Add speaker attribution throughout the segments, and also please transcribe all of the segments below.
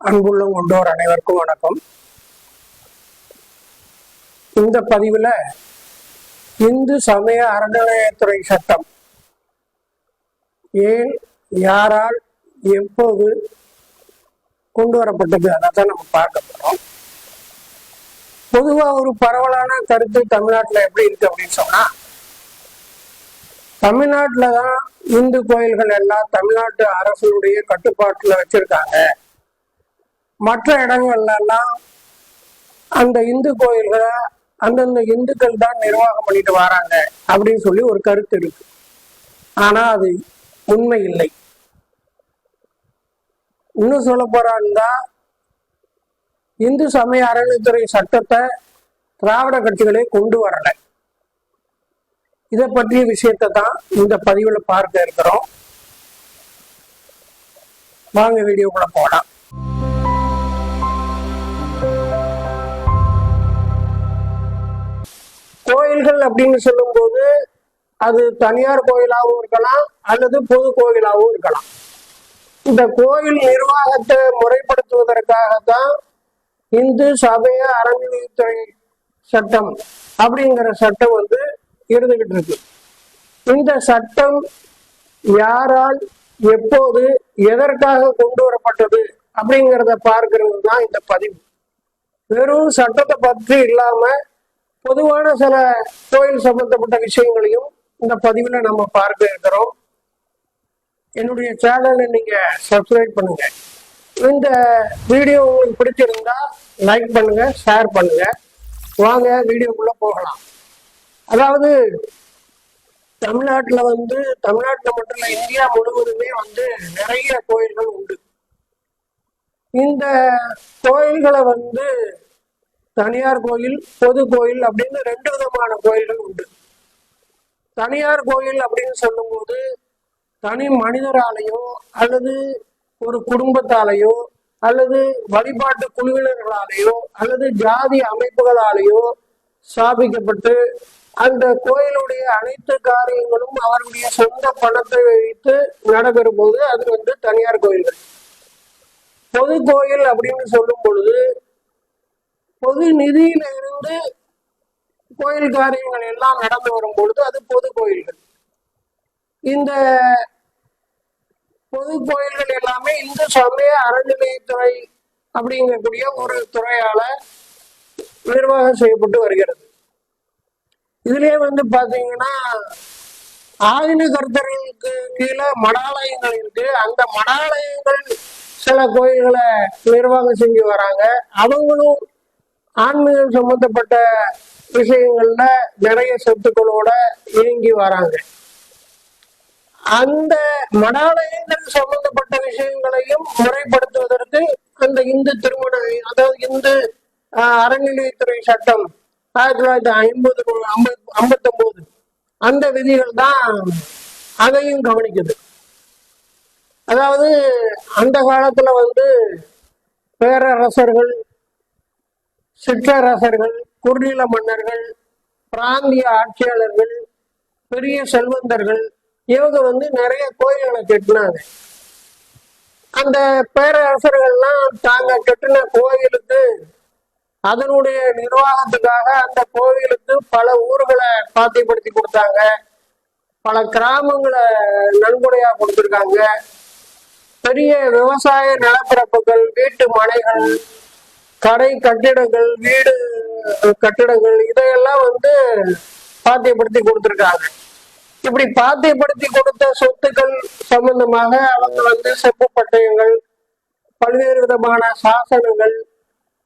Speaker 1: அன்புள்ளம் கொண்டோர் அனைவருக்கும் வணக்கம். இந்த பதிவுல இந்து சமய அறநிலையத்துறை சட்டம் ஏன், யாரால், எப்போது கொண்டு வரப்பட்டது அதான் நம்ம பார்க்க போறோம். பொதுவா ஒரு பரவலான கருத்து தமிழ்நாட்டுல எப்படி இருக்கு அப்படின்னு சொன்னா, தமிழ்நாட்டுலதான் இந்து கோயில்கள் எல்லாம் தமிழ்நாட்டு அரசுடைய கட்டுப்பாட்டுல வச்சிருக்காங்க. மற்ற இடங்கள்ல எல்லாம் அந்த இந்து கோயில்களை அந்தந்த இந்துக்கள் தான் நிர்வாகம் பண்ணிட்டு வராங்க அப்படின்னு சொல்லி ஒரு கருத்து இருக்கு. ஆனா அது உண்மை இல்லை. இன்னும் சொல்ல போறான்னா, இந்து சமய அறநிலையத்துறை சட்டத்தை திராவிட கட்சிகளே கொண்டு வரல. இதை பற்றிய விஷயத்தை தான் இந்த பதிவுல பார்க்க இருக்கிறோம். வாங்க வீடியோக்குள்ள போலாம். கோயில்கள் அப்படின்னு சொல்லும் போது அது தனியார் கோயிலாகவும் இருக்கலாம் அல்லது பொது கோயிலாகவும் இருக்கலாம். இந்த கோயில் நிர்வாகத்தை முறைப்படுத்துவதற்காகத்தான் இந்து சமய அறநிலையத்துறை சட்டம் அப்படிங்கிற சட்டம் இருந்துகிட்டு இருக்கு. இந்த சட்டம் யாரால், எப்போது, எதற்காக கொண்டு வரப்பட்டது அப்படிங்கிறத பார்க்கிறது தான் இந்த பதிவு. வெறும் சட்டத்தை பற்றி இல்லாம பொதுவான சில கோயில் சம்பந்தப்பட்ட விஷயங்களையும் இந்த பதிவுல நம்ம பார்க்க இருக்கிறோம். என்னுடைய சேனலை நீங்க சப்ஸ்கிரைப் பண்ணுங்க. இந்த வீடியோ உங்களுக்கு பிடிச்சிருந்தா லைக் பண்ணுங்க, ஷேர் பண்ணுங்க. வாங்க வீடியோக்குள்ள போகலாம். அதாவது தமிழ்நாட்டுல தமிழ்நாட்டுல மட்டும் இல்ல, இந்தியா முழுவதுமே நிறைய கோயில்கள் உண்டு. இந்த கோயில்களை தனியார் கோயில், பொது கோயில் அப்படின்னு ரெண்டு விதமான கோயில்கள் உண்டு. தனியார் கோயில் அப்படின்னு சொல்லும் போது தனி மனிதராலேயோ அல்லது ஒரு குடும்பத்தாலேயோ அல்லது வழிபாட்டு குழுவினர்களாலேயோ அல்லது ஜாதி அமைப்புகளாலேயோ ஸ்தாபிக்கப்பட்டு அந்த கோயிலுடைய அனைத்து காரியங்களும் அவருடைய சொந்த பணத்தை வைத்து நடைபெறும் போது அது தனியார் கோயில்கள். பொது கோயில் அப்படின்னு சொல்லும் பொழுது பொது நிதியில இருந்து கோயில் காரியங்கள் எல்லாம் நடந்து வரும் பொழுது அது பொது கோயில்கள். இந்த பொது கோயில்கள் எல்லாமே இந்து சமய அறநிலையத்துறை அப்படிங்கக்கூடிய ஒரு துறையால நிர்வாகம் செய்யப்பட்டு வருகிறது. இதுலயே பாத்தீங்கன்னா, ஆதின கர்த்தர்களுக்கு கீழே மடாலயங்கள் இருக்கு. அந்த மடாலயங்கள் சில கோயில்களை நிர்வாகம் செஞ்சு வராங்க. அவங்களும் ஆன்மீகம் சம்பந்தப்பட்ட விஷயங்கள்ல நிறைய சொத்துக்களோட இயங்கி வராங்க. அந்த மடாலயங்கள் சம்பந்தப்பட்ட விஷயங்களையும் முறைப்படுத்துவதற்கு அந்த இந்து அதாவது இந்து அறநிலையத்துறை சட்டம் 1959 அந்த விதிகள் தான் அதையும் கவனிக்குது. அதாவது அந்த காலத்துல பேரரசர்கள், சிற்றரசர்கள், குறுநில மன்னர்கள், பிராந்திய ஆட்சியாளர்கள், பெரிய செல்வந்தர்கள் இவங்க நிறைய கோயில்களை கட்டினாங்க. அந்த பேரரசர்கள்லாம் தாங்க கட்டின கோயிலுக்கு அதனுடைய நிர்வாகத்துக்காக அந்த கோயிலுக்கு பல ஊர்களை பாத்தியப்படுத்தி கொடுத்தாங்க. பல கிராமங்களை நன்கொடையா கொடுத்துருக்காங்க. பெரிய விவசாய நிலப்பரப்புகள், வீட்டு மனைகள், கடை கட்டிடங்கள், வீடு கட்டிடங்கள் இதையெல்லாம் பாத்தியப்படுத்தி கொடுத்துருக்காங்க. இப்படி பாத்தியப்படுத்தி கொடுத்த சொத்துக்கள் சம்பந்தமாக அவங்க செப்பு பட்டயங்கள், பல்வேறு விதமான சாசனங்கள்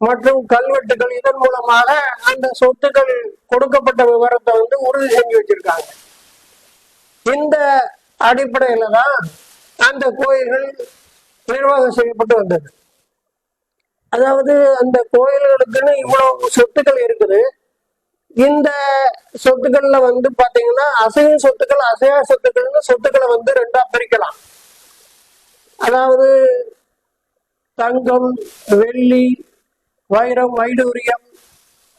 Speaker 1: மற்றும் கல்வெட்டுகள் இதன் மூலமாக அந்த சொத்துக்கள் கொடுக்கப்பட்ட விவரத்தை உறுதி செஞ்சு வச்சிருக்காங்க. இந்த அடிப்படையில தான் அந்த கோயில்கள் நிர்வாகம் செய்யப்பட்டு வந்தது. அதாவது அந்த கோயில்களுக்குன்னு இவ்வளவு சொத்துக்கள் இருக்குது. இந்த சொத்துக்கள்ல பாத்தீங்கன்னா அசைய சொத்துக்கள், அசையா சொத்துக்கள்னு சொத்துக்களை ரெண்டா பிரிக்கலாம். அதாவது தங்கம், வெள்ளி, வைரம், வைடூரியம்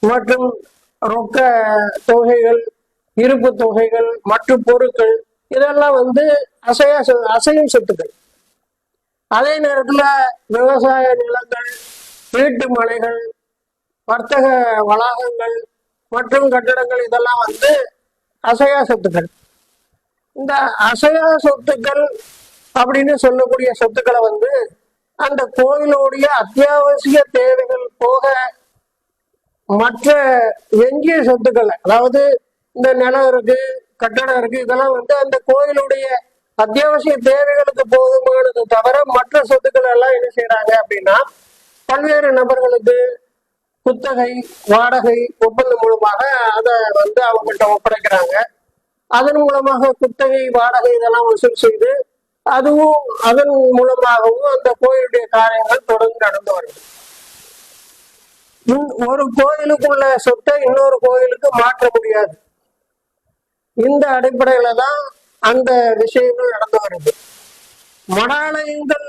Speaker 1: மற்றும் ரொக்க தொகைகள், இருப்பு தொகைகள் மற்றும் பொருட்கள் இதெல்லாம் அசையும் சொத்துக்கள். அதே நேரத்துல விவசாய நிலங்கள், வீட்டு மனைகள், வர்த்தக வளாகங்கள் மற்றும் கட்டடங்கள் இதெல்லாம் வந்து அசையா சொத்துக்கள். இந்த அசையா சொத்துக்கள் அப்படின்னு சொல்லக்கூடிய சொத்துக்களை வந்து அந்த கோயிலுடைய அத்தியாவசிய தேவைகள் போக மற்ற எஞ்சிய சொத்துக்களை, அதாவது இந்த நிலம் இருக்கு, கட்டடம் இருக்கு, இதெல்லாம் வந்து அந்த கோயிலுடைய அத்தியாவசிய தேவைகளுக்கு போதுமானது தவிர மற்ற சொத்துக்கள் எல்லாம் என்ன செய்யறாங்க அப்படின்னா பல்வேறு நபர்களுக்கு குத்தகை, வாடகை ஒப்பந்தம் மூலமாக அதை வந்து அவங்ககிட்ட ஒப்படைக்கிறாங்க. அதன் மூலமாக குத்தகை, வாடகை இதெல்லாம் வசூல் செய்து அதுவும் அதன் மூலமாகவும் அந்த கோயிலுடைய காரியங்கள் தொடர்ந்து நடந்து வருது. ஒரு கோயிலுக்குள்ள சொத்தை இன்னொரு கோயிலுக்கு மாற்ற முடியாது. இந்த அடிப்படையில தான் அந்த விஷயங்கள் நடந்து வருது. மடாலயங்கள்,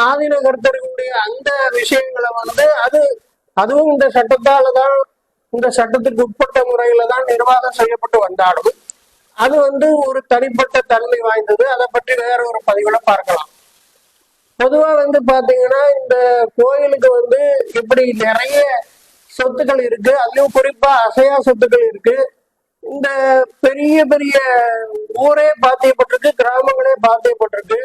Speaker 1: ஆதீன கர்த்தர்களுடைய அந்த விஷயங்களை வந்து அதுவும் இந்த சட்டத்தால தான், இந்த சட்டத்துக்கு உட்பட்ட முறையில தான் நிர்வாகம் செய்யப்பட்டு வந்தாலும் அது வந்து ஒரு தனிப்பட்ட தன்மை வாய்ந்தது. அதை பற்றி வேற ஒரு பதிவுல பார்க்கலாம். பொதுவா வந்து பாத்தீங்கன்னா இந்த கோயிலுக்கு வந்து இப்படி நிறைய சொத்துக்கள் இருக்கு. அதுலயும் குறிப்பா அசையா சொத்துக்கள் இருக்கு. இந்த பெரிய பெரிய ஊரே பாத்தியப்பட்டிருக்கு, கிராமங்களே பாத்தியப்பட்டிருக்கு.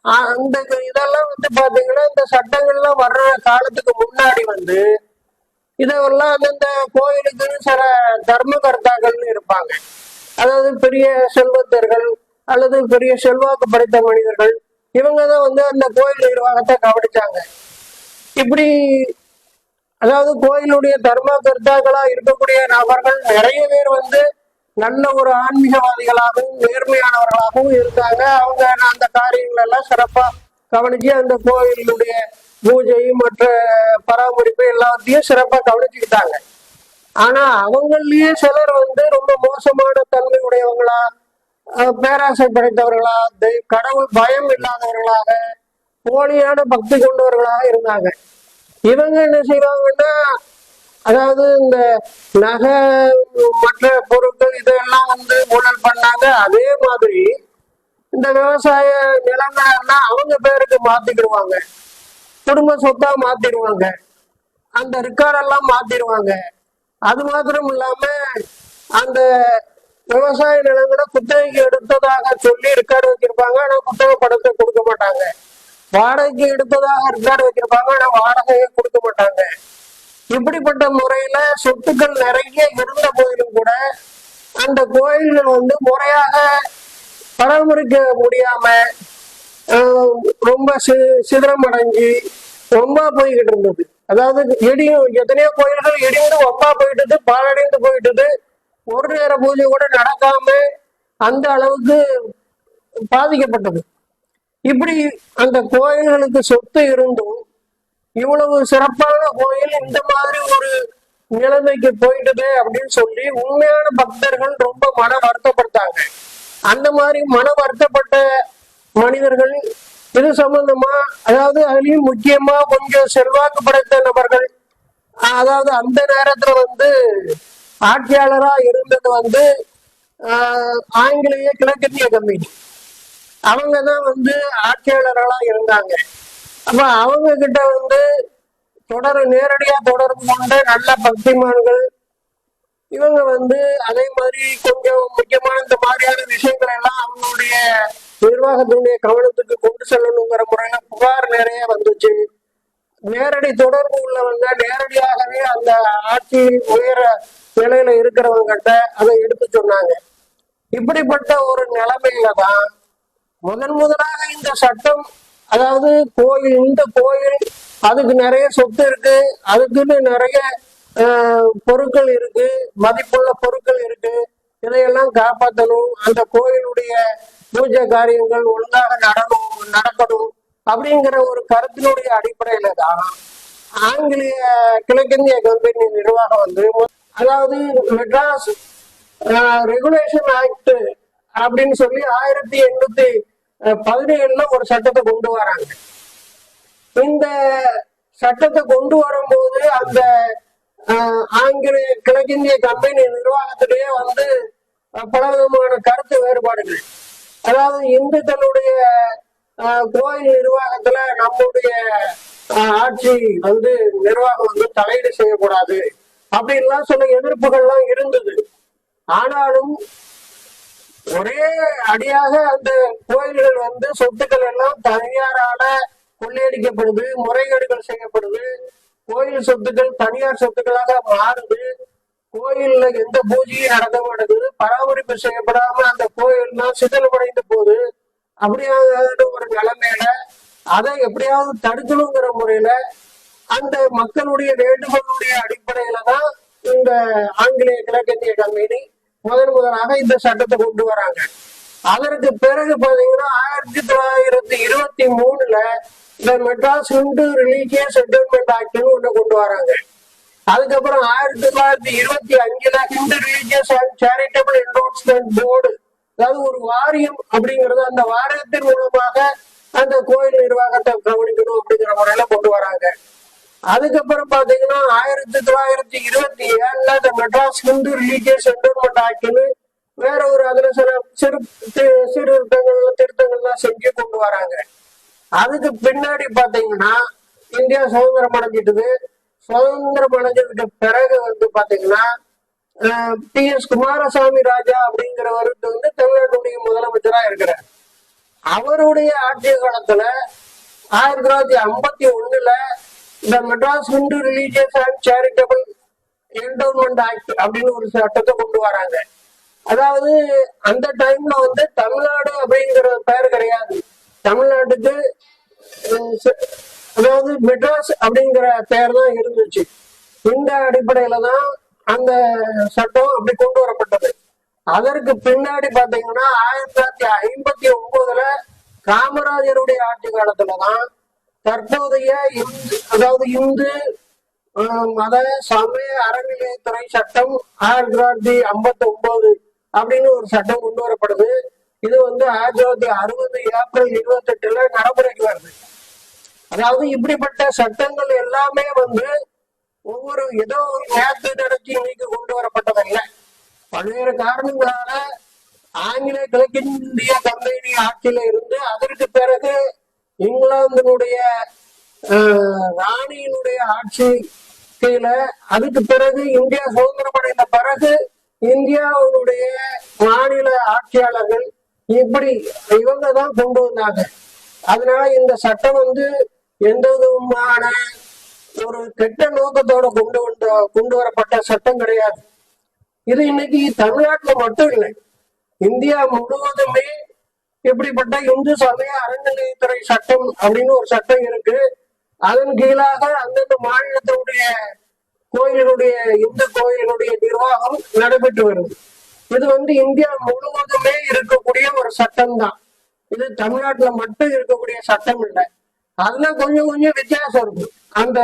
Speaker 1: அந்த இதெல்லாம் வந்து பாத்தீங்கன்னா இந்த சட்டங்கள்லாம் வர்ற காலத்துக்கு முன்னாடி வந்து இதெல்லாம் அந்தந்த கோயிலுக்கு சில தர்மகர்த்தாக்கள்னு இருப்பாங்க. அதாவது பெரிய செல்வந்தர்கள் அல்லது பெரிய செல்வாக்கு படைத்த மனிதர்கள், இவங்கதான் வந்து அந்த கோயில் நிர்வாகத்தை கவனிச்சாங்க. இப்படி அதாவது கோயிலுடைய தர்மகர்த்தாக்களா இருக்கக்கூடிய நபர்கள் நிறைய பேர் வந்து நல்ல ஒரு ஆன்மீகவாதிகளாகவும் நேர்மையானவர்களாகவும் இருந்தாங்க. அவங்க அந்த காரியங்கள் எல்லாம் சிறப்பா கவனிச்சு அந்த கோயிலுடைய பூஜை மற்ற பராமரிப்பு எல்லாத்தையும் சிறப்பா கவனிச்சுக்கிட்டாங்க. ஆனா அவங்களையே சிலர் வந்து ரொம்ப மோசமான தன்மை உடையவங்களா, பேராசை படைத்தவர்களா, கடவுள் பயம் இல்லாதவர்களாக, போலியான பக்தி கொண்டவர்களாக இருந்தாங்க. இவங்க என்ன செய்வாங்கன்னா, அதாவது இந்த நகை மற்ற பொருட்கள் இதெல்லாம் வந்து ஊழல் பண்ணாங்க. அதே மாதிரி இந்த விவசாய நிலங்கள்லாம் அவங்க பேருக்கு மாத்திக்கிடுவாங்க, குடும்ப சொத்தா மாத்திடுவாங்க, அந்த ரெக்கார்டெல்லாம் மாத்திடுவாங்க. அது மாத்திரம் இல்லாம அந்த விவசாய நிலங்களை குத்தகைக்கு எடுத்ததாக சொல்லி ரெக்கார்டு வச்சிருப்பாங்க. ஆனா குத்தகை படத்தை கொடுக்க மாட்டாங்க. வாடகைக்கு எடுத்ததாக ரெக்கார்டு வச்சிருப்பாங்க. ஆனா வாடகையை கொடுக்க மாட்டாங்க. இப்படிப்பட்ட முறையில சொத்துக்கள் நிறைய இருந்த போதிலும் கூட அந்த கோயில்கள் வந்து முறையாக பராமரிக்க முடியாம ரொம்ப சிதறம் அடைஞ்சு ரொம்ப போய்கிட்டு இருந்தது. அதாவது எத்தனையோ கோயில்கள் இடிந்து ஒப்பா போயிட்டது, பாலடைந்து போயிட்டது. ஒரு நேர பூஜை கூட நடக்காம அந்த அளவுக்கு பாதிக்கப்பட்டது. இப்படி அந்த கோயில்களுக்கு சொத்து இருந்தும் இவ்வளவு சிறப்பான கோயில் இந்த மாதிரி ஒரு நிலைமைக்கு போயிட்டது அப்படின்னு சொல்லி உண்மையான பக்தர்கள் ரொம்ப மன வருத்தப்பட்டாங்க. அந்த மாதிரி மன வருத்தப்பட்ட மனிதர்கள் இது சம்பந்தமா, அதாவது அதுலயும் முக்கியமா கொஞ்சம் செல்வாக்கு படைத்த நபர்கள், அதாவது அந்த நேரத்துல வந்து ஆட்சியாளரா இருந்தது வந்து ஆங்கிலேய கிழக்கிந்திய கம்பெனி, அவங்கதான் வந்து ஆட்சியாளர்களா இருந்தாங்க. அப்ப அவங்க கிட்ட வந்து நேரடியா தொடர்பு கொண்ட நல்ல பக்திமான்கள் இவங்க வந்து அதே மாதிரி கொஞ்சம் முக்கியமான இந்த மாதிரியான விஷயங்கள் எல்லாம் அவங்களுடைய நிர்வாகத்தினுடைய கவனத்துக்கு கொண்டு செல்லணுங்கிற முறையில புகார் நிறைய வந்துச்சு. நேரடி தொடர்பு உள்ளவங்க நேரடியாகவே அந்த ஆட்சி உயர நிலையில இருக்கிறவங்கிட்ட அதை எடுத்து சொன்னாங்க. இப்படிப்பட்ட ஒரு நிலைமையில தான் முதலாக இந்த சட்டம், அதாவது இந்த கோயில் அதுக்கு நிறைய சொத்து இருக்கு, அதுக்குன்னு நிறைய பொருட்கள் இருக்கு, மதிப்புள்ள பொருட்கள் இருக்கு, இதையெல்லாம் காப்பாற்றணும், அந்த கோயிலுடைய பூஜை காரியங்கள் ஒழுங்காக நடக்கணும் அப்படிங்கிற ஒரு கருத்தினுடைய அடிப்படையில தான் ஆங்கிலேய கிழக்கிந்திய கம்பெனி நிர்வாகம் வந்து, அதாவது மெட்ராஸ் ரெகுலேஷன் ஆக்ட் அப்படின்னு சொல்லி 1817 ஒரு சட்டத்தை கொண்டு வராங்க. இந்த சட்டத்தை கொண்டு வரும்போது அந்த ஆங்கிலேய கிழக்கிந்திய கம்பெனி நிர்வாகத்திலேயே வந்து பல விதமான கருத்து வேறுபாடுகள், அதாவது இந்துக்களுடைய கோயில் நிர்வாகத்துல நம்முடைய ஆட்சி வந்து நிர்வாகம் வந்து தலையீடு செய்யக்கூடாது அப்படின்லாம் சில எதிர்ப்புகள்லாம் இருந்தது. ஆனாலும் ஒரே அடியாக அந்த கோயில்கள் வந்து சொத்துக்கள் எல்லாம் தனியாரால கொள்ளையடிக்கப்படுது, முறைகேடுகள் செய்யப்படுது, கோயில் சொத்துக்கள் தனியார் சொத்துக்களாக மாறுது, கோயில்ல எந்த பூஜையும் நடக்க மாட்டேங்குது, பராமரிப்பு செய்யப்படாம அந்த கோயில்லாம் சிதிலமடைந்து போகுது. அப்படியான ஒரு நிலைமையில அதை எப்படியாவது தடுக்கணுங்கிற முறையில அந்த மக்களுடைய வேண்டுகோளுடைய அடிப்படையில தான் இந்த ஆங்கிலேய கிழக்கிந்திய கம்பெனி முதலாக இந்த சட்டத்தை கொண்டு வராங்க. அதற்கு பிறகு பாத்தீங்கன்னா 1923 இந்த மெட்ராஸ் ஹிந்து ரிலீஜியஸ் செட்டில்மெண்ட் ஆக்ட்னு ஒண்ணு கொண்டு வராங்க. அதுக்கப்புறம் 1925 Hindu religious and charitable endorsement board, அதாவது ஒரு வாரியம் அப்படிங்கிறது, அந்த வாரியத்தின் மூலமாக அந்த கோயில் நிர்வாகத்தை கவனிக்கணும் அப்படிங்கிற முறையில கொண்டு வராங்க. அதுக்கப்புறம் பாத்தீங்கன்னா 1927 இந்த மெட்ராஸ் ஹிந்து ரிலீஜியஸ் என்டோர்ஸ்மெண்ட் ஆக்ட்னு வேற ஒரு அதுல சில திருத்தங்கள்லாம் செஞ்சு கொண்டு வராங்க. அதுக்கு பின்னாடி பாத்தீங்கன்னா இந்தியா சுதந்திரம் அடைஞ்சிட்டுது. சுதந்திரம் அடைஞ்சதுக்கு பிறகு வந்து பாத்தீங்கன்னா PS குமாரசாமி ராஜா அப்படிங்கிறவரு வந்து தமிழ்நாட்டுடைய முதலமைச்சரா இருக்கிறார். அவருடைய ஆட்சி காலத்துல 1951 இந்த Madras Hindu religious and charitable endowment act அப்படின்னு ஒரு சட்டத்தை கொண்டு வராங்க. அதாவது அந்த டைம்ல வந்து தமிழ்நாடு அப்படிங்கிற பெயர் கிடையாது, தமிழ்நாட்டுக்கு அதாவது மெட்ராஸ் அப்படிங்கிற பெயர் தான் இருந்துச்சு. இந்த அடிப்படையில தான் அந்த சட்டம் அப்படி கொண்டு வரப்பட்டது. அதற்கு பின்னாடி பாத்தீங்கன்னா 1959 காமராஜருடைய ஆட்சி காலத்துலதான் தற்போதைய அதாவது இந்து மத சமய அறநிலையத்துறை சட்டம் 1959 அப்படின்னு ஒரு சட்டம் கொண்டு வரப்படுது. இது வந்து 1960 ஏப்ரல் 28 நடைமுறைக்கு வருது. அதாவது இப்படிப்பட்ட சட்டங்கள் எல்லாமே வந்து ஒவ்வொரு ஏதோ ஒரு நேரத்தை நடத்தி இன்னைக்கு கொண்டு வரப்பட்டதல்ல. பல்வேறு காரணங்களால ஆங்கிலேய கிழக்கிந்திய கம்பெனி ஆட்சியில இருந்து அதற்கு பிறகு இங்கிலாந்தினுடைய ராணியினுடைய ஆட்சி கீழே, அதுக்கு பிறகு இந்தியா சுதந்திரம் அடைந்த பிறகு இந்தியாவுடைய மாநில ஆட்சியாளர்கள் இப்படி இவங்க தான் கொண்டு வந்தாங்க. அதனால இந்த சட்டம் வந்து எந்த விதமான ஒரு கெட்ட நோக்கத்தோட கொண்டு வரப்பட்ட சட்டம் கிடையாது. இது இன்னைக்கு தமிழ்நாட்டுல மட்டும் இல்லை, இந்தியா முழுவதுமே இப்படிப்பட்ட இந்து சமய அறநிலையத்துறை சட்டம் அப்படின்னு ஒரு சட்டம் இருக்கு. அதன் கீழாக அந்தந்த மாநிலத்தினுடைய கோயிலுடைய இந்து கோயிலுடைய நிர்வாகம் நடைபெற்று வருது. இது வந்து இந்தியா முழுவதுமே இருக்கக்கூடிய ஒரு சட்டம் தான். இது தமிழ்நாட்டுல மட்டும் இருக்கக்கூடிய சட்டம் இல்லை. அதுல கொஞ்சம் கொஞ்சம் வித்தியாசம் இருக்கு. அந்த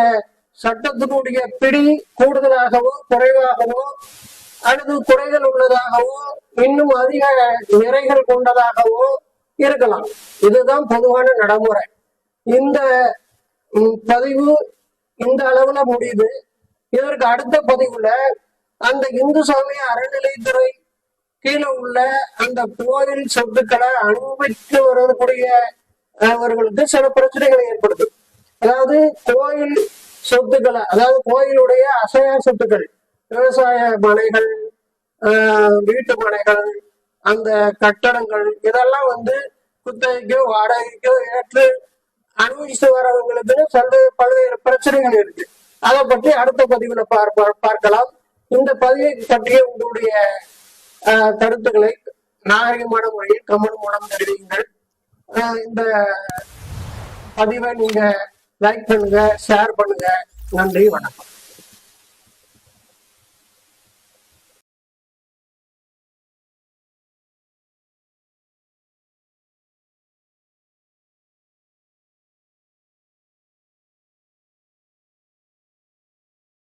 Speaker 1: சட்டத்தினுடைய பிடி கூடுதலாகவோ குறைவாகவோ அல்லது குறைகள் உள்ளதாகவோ இன்னும் அதிக நிறைகள் கொண்டதாகவோ இருக்கலாம். இதுதான் பொதுவான நடைமுறை. இந்த பதிவு இந்த அளவுல முடியுது. இதற்கு அடுத்த பதிவுல அந்த இந்து சமய அறநிலைத்துறை கீழே உள்ள அந்த கோயில் சொத்துக்களை அனுபவித்து வரக்கூடிய அவர்களுக்கு சில பிரச்சனைகளை ஏற்படுது. அதாவது கோயில் சொத்துக்களை, அதாவது கோயிலுடைய அசையா சொத்துக்கள், விவசாய மனைகள், வீட்டு மனைகள், அந்த கட்டடங்கள், இதெல்லாம் வந்து குத்தகைக்கோ வாடகைக்கோ ஏற்று அனுபவிச்சு வரவங்களுக்கு பல்வேறு பிரச்சனைகள் இருக்கு. அதை பற்றி அடுத்த பதிவுல பார்க்கலாம். இந்த பதிவை பற்றிய உங்களுடைய கருத்துக்களை நாகரிகமான முறையில் கமெண்ட் மூலம் தெரிவிங்கள். இந்த பதிவை நீங்க லைக் பண்ணுங்க, ஷேர் பண்ணுங்க. நன்றி, வணக்கம்.